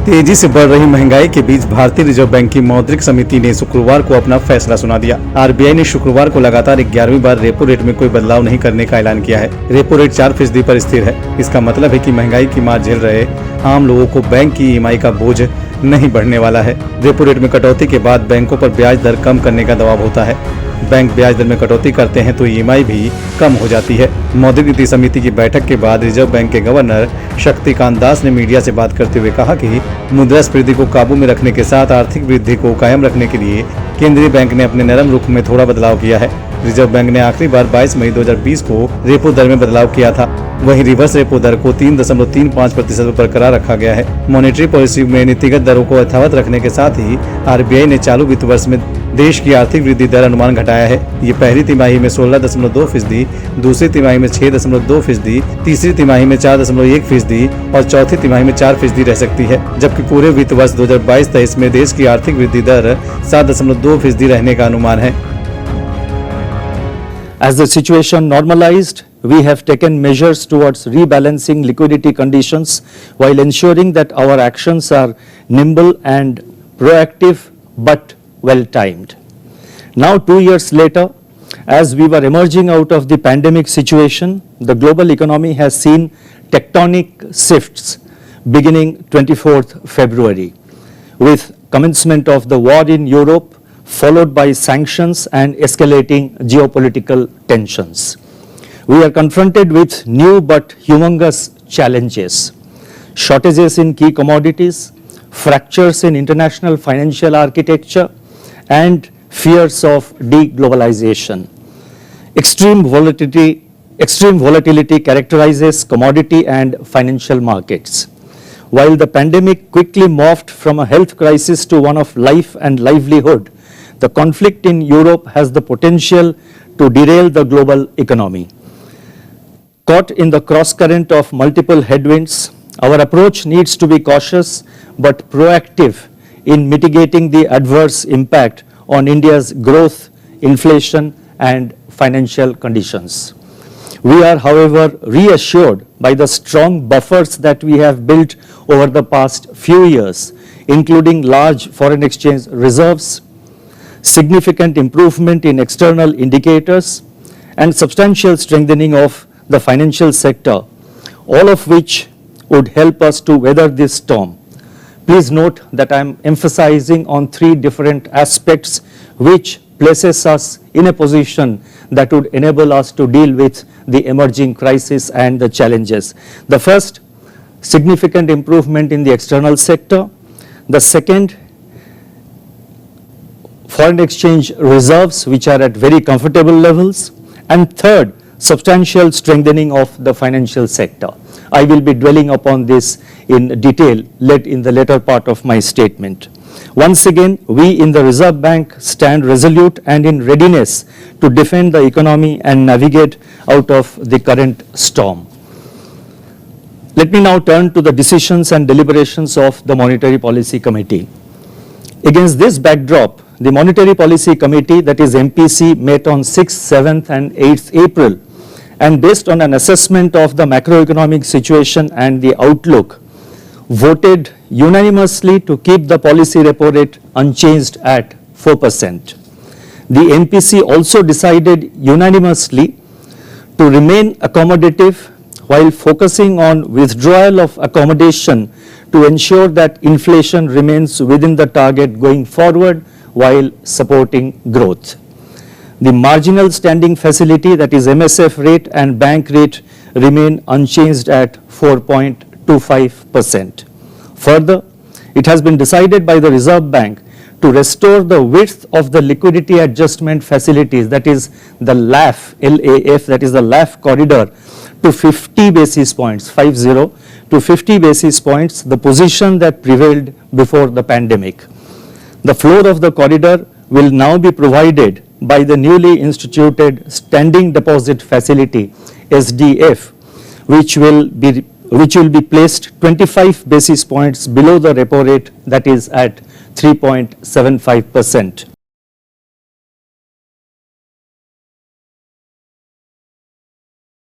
तेजी से बढ़ रही महंगाई के बीच भारतीय रिजर्व बैंक की मौद्रिक समिति ने शुक्रवार को अपना फैसला सुना दिया। आरबीआई ने शुक्रवार को लगातार 11वीं बार रेपो रेट में कोई बदलाव नहीं करने का ऐलान किया है। रेपो रेट 4% पर स्थिर है। इसका मतलब है कि महंगाई की मार झेल रहे आम लोगों को बैंक की ईएमआई का बोझ नहीं बढ़ने वाला है। रेपो रेट में कटौती के बाद बैंकों पर ब्याज दर कम करने का दबाव होता है। बैंक ब्याज दर में कटौती करते हैं तो ईएमआई भी कम हो जाती है। मौद्रिक नीति समिति की बैठक के बाद रिजर्व बैंक के गवर्नर शक्तिकांत दास ने मीडिया से बात करते हुए कहा कि मुद्रास्फीति को काबू में रखने के साथ आर्थिक वृद्धि को कायम रखने के लिए केंद्रीय बैंक ने अपने नरम रुख में थोड़ा बदलाव किया है। रिजर्व बैंक ने आखिरी बार 22 मई 2020 को रेपो दर में बदलाव किया था। वहीं रिवर्स रेपो दर को 3.35% पर बरकरार रखा गया है। मॉनेटरी पॉलिसी में नीतिगत दरों को यथावत रखने के साथ ही आरबीआई ने चालू वित्त वर्ष में देश की आर्थिक वृद्धि दर अनुमान घटाया है। ये पहली तिमाही में 16.2%, दूसरी तिमाही में 6.2%, तीसरी तिमाही में 4.1% और चौथी तिमाही में 4% रह सकती है, जबकि पूरे वित्त वर्ष 2022-23 में देश की आर्थिक वृद्धि दर 7.2% रहने का अनुमान है। As the situation normalized, we have taken measures towards rebalancing liquidity conditions while ensuring that our actions are nimble and proactive but well-timed. Now, 2 years later, as we were emerging out of the pandemic situation, the global economy has seen tectonic shifts beginning 24th February with commencement of the war in Europe, followed by sanctions and escalating geopolitical tensions. We are confronted with new but humongous challenges: shortages in key commodities, fractures in international financial architecture, and fears of deglobalization. Extreme volatility characterizes commodity and financial markets. While the pandemic quickly morphed from a health crisis to one of life and livelihood, the conflict in Europe has the potential to derail the global economy. Caught in the cross-current of multiple headwinds, our approach needs to be cautious but proactive in mitigating the adverse impact on India's growth, inflation, and financial conditions. We are, however, reassured by the strong buffers that we have built over the past few years, including large foreign exchange reserves, significant improvement in external indicators, and substantial strengthening of the financial sector, all of which would help us to weather this storm. Please note that I am emphasizing on 3 different aspects which places us in a position that would enable us to deal with the emerging crisis and the challenges. The first, significant improvement in the external sector. The second, foreign exchange reserves which are at very comfortable levels. And third, substantial strengthening of the financial sector. I will be dwelling upon this in detail in the later part of my statement. Once again, we in the Reserve Bank stand resolute and in readiness to defend the economy and navigate out of the current storm. Let me now turn to the decisions and deliberations of the Monetary Policy Committee. Against this backdrop, the Monetary Policy Committee, that is MPC, met on 6th, 7th and 8th April, and based on an assessment of the macroeconomic situation and the outlook, voted unanimously to keep the policy repo rate unchanged at 4%. The MPC also decided unanimously to remain accommodative while focusing on withdrawal of accommodation to ensure that inflation remains within the target going forward while supporting growth. The marginal standing facility, that is MSF rate and bank rate, remain unchanged at 4.25%. Further, it has been decided by the Reserve Bank to restore the width of the liquidity adjustment facilities, that is the LAF, that is the LAF corridor, to 50 basis points, 50 to 50 basis points, the position that prevailed before the pandemic. The floor of the corridor will now be provided by the newly instituted Standing Deposit Facility, SDF, which will be placed 25 basis points below the repo rate, that is at 3.75%.